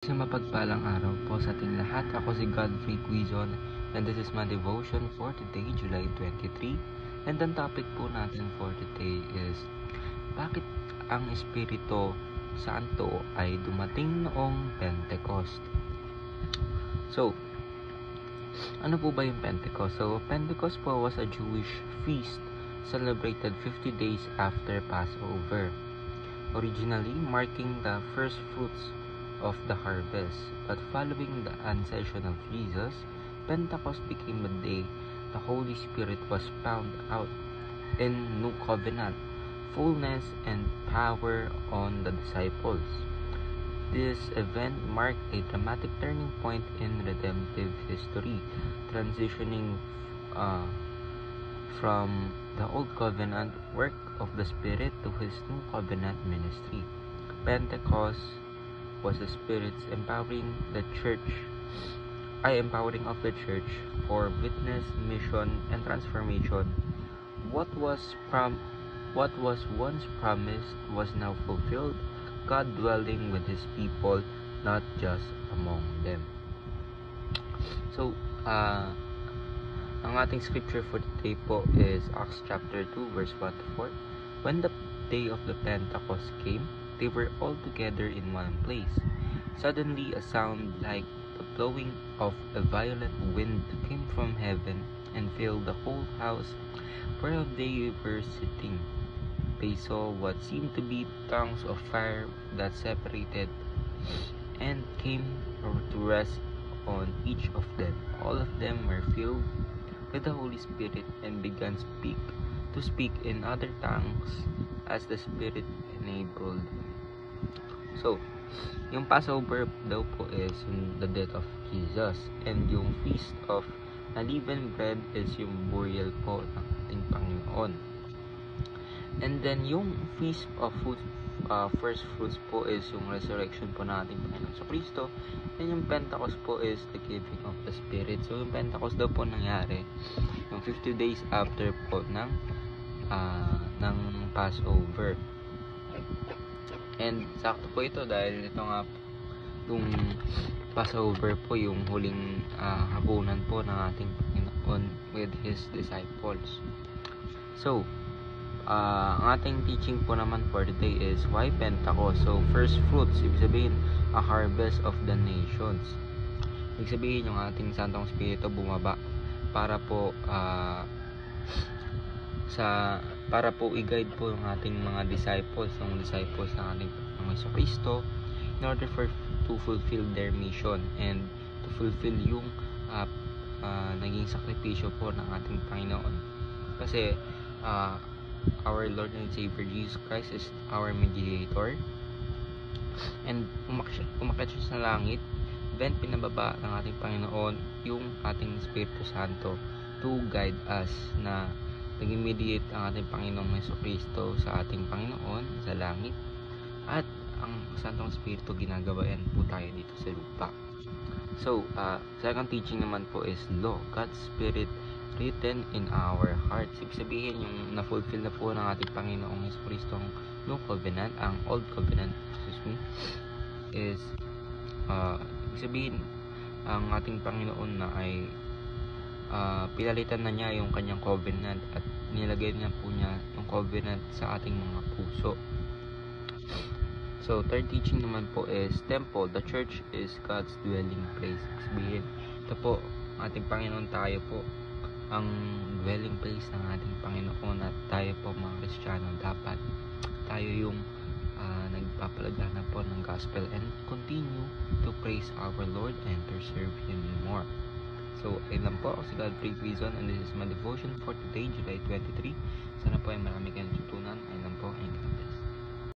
Sa mapagpalang araw po sa ating lahat, ako si Godfrey Quizon and this is my devotion for today, July 23. And ang topic po natin for today is bakit ang Espiritu Santo ay dumating noong Pentecost? So, ano po ba yung Pentecost? So, Pentecost po was a Jewish feast celebrated 50 days after Passover, originally marking the first fruits of the harvest. But following the ascension of Jesus, Pentecost became a day the Holy Spirit was poured out in New Covenant fullness and power on the disciples. This event marked a dramatic turning point in redemptive history, transitioning from the Old Covenant work of the Spirit to His New Covenant ministry. Pentecost was the Spirit's empowering of the church for witness, mission, and transformation. What was once promised was now fulfilled, God dwelling with His people, not just among them. So, ang ating scripture for today po is Acts chapter 2 verse 1 to 4. When the day of the Pentecost came, they were all together in one place. Suddenly a sound like the blowing of a violent wind came from heaven and filled the whole house where they were sitting. They saw what seemed to be tongues of fire that separated and came to rest on each of them. All of them were filled with the Holy Spirit and began to speak in other tongues as the Spirit enabled. So, yung Passover daw po is the death of Jesus, and yung Feast of Unleavened Bread is yung burial po ng ating Panginoon. And then yung Feast of First Fruits po is yung resurrection po ng ating Panginoon sa Kristo, and yung Pentecost po is the giving of the Spirit. So yung Pentecost daw po nangyari yung 50 days after po ng Passover. And sakto po ito dahil ito nga yung Passover po yung huling hapunan po ng ating Panginoon with His disciples. So, ang ating teaching po naman for today is why Pentecost? So, first fruits, ibig sabihin, a harvest of the nations. Ibig sabihin, yung ating Santong Espiritu bumaba para po i-guide po yung ating mga disciples, ng ating Panginoon Kristo, in order to fulfill their mission and to fulfill yung naging sakripisyo po ng ating Panginoon. Kasi our Lord and Savior Jesus Christ is our mediator, and umakyat siya sa langit, then pinababa ng ating Panginoon yung ating Espiritu Santo to guide us, na nag-mediate ang ating Panginoong Jesucristo sa ating Panginoon sa langit, at ang Santong Espiritu ginagawa yan po tayo dito sa lupa. So, second teaching naman po is law, God's Spirit written in our hearts. Ibig sabihin, yung na-fulfill na po ng ating Panginoong Jesucristo ang New Covenant, ang Old Covenant, is ibig sabihin, ang ating Panginoon na ay pinalitan na niya yung kanyang covenant at nilagay niya po niya yung covenant sa ating mga puso. So, third teaching naman po is temple. The church is God's dwelling place. Sabihin, ito po, ating Panginoon, tayo po ang dwelling place ng ating Panginoon, at tayo po mga Kristiyano, dapat tayo yung nagpapalagana po ng gospel and continue to praise our Lord and to serve Him more. So, ayun lang po, ako si Godfrey Quizon and this is my devotion for today, July 23. Sana po ay marami kayong natutunan. Ayun lang po, ayun lang.